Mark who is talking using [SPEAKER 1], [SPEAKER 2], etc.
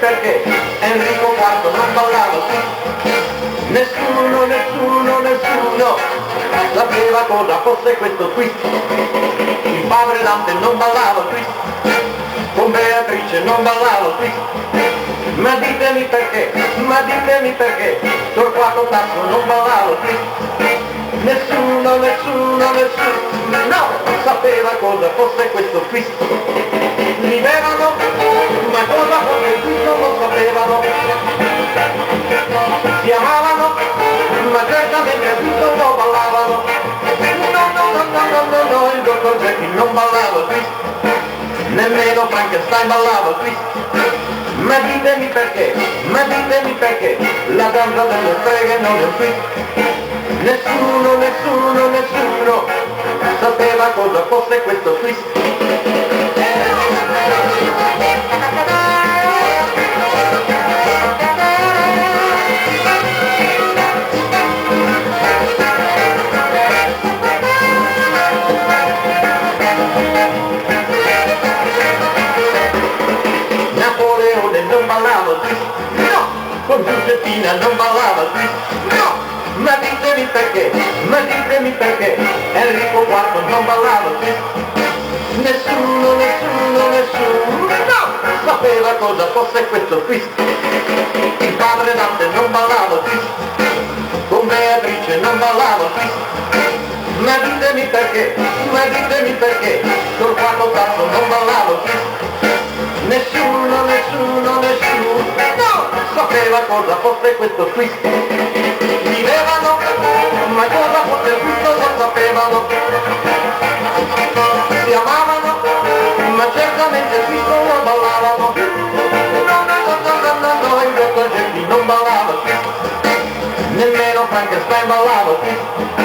[SPEAKER 1] perché Enrico IV non ballava qui. Nessuno, nessuno, nessuno sapeva cosa fosse questo twist. Il padre Dante non ballava twist, con Beatrice non ballava twist. Ma ditemi perché Torquato Tasso non ballava twist. Nessuno, nessuno, nessuno no, sapeva cosa fosse questo twist. Vivevano, ma cosa fosse il twist non lo sapevano. Si amavano, ma certamente a tutto lo ballavano. No, il dottor Jekyll non ballava twist, nemmeno Frankenstein ballava twist. Ma ditemi perché la danza delle streghe non è un twist. Nessuno, nessuno, nessuno sapeva cosa fosse questo twist. Napoleone non ballava twist, no, con Giuseppina non ballava twist, no. Ma ditemi perché Enrico IV non ballava twist. Nessuno, nessuno, nessuno no, sapeva cosa fosse questo twist. Il padre Dante non ballava twist, con Beatrice non ballava twist. Ma ditemi perché Torquato Tasso non ballava twist. Nessuno, nessuno, nessuno no, sapeva cosa fosse questo twist. Vivevano, ma cosa fosse questo non sapevano. Si amavano, ma certamente questo lo ballavano. No, il dottor Jekyll non ballava twist, nemmeno Frankenstein ballava twist.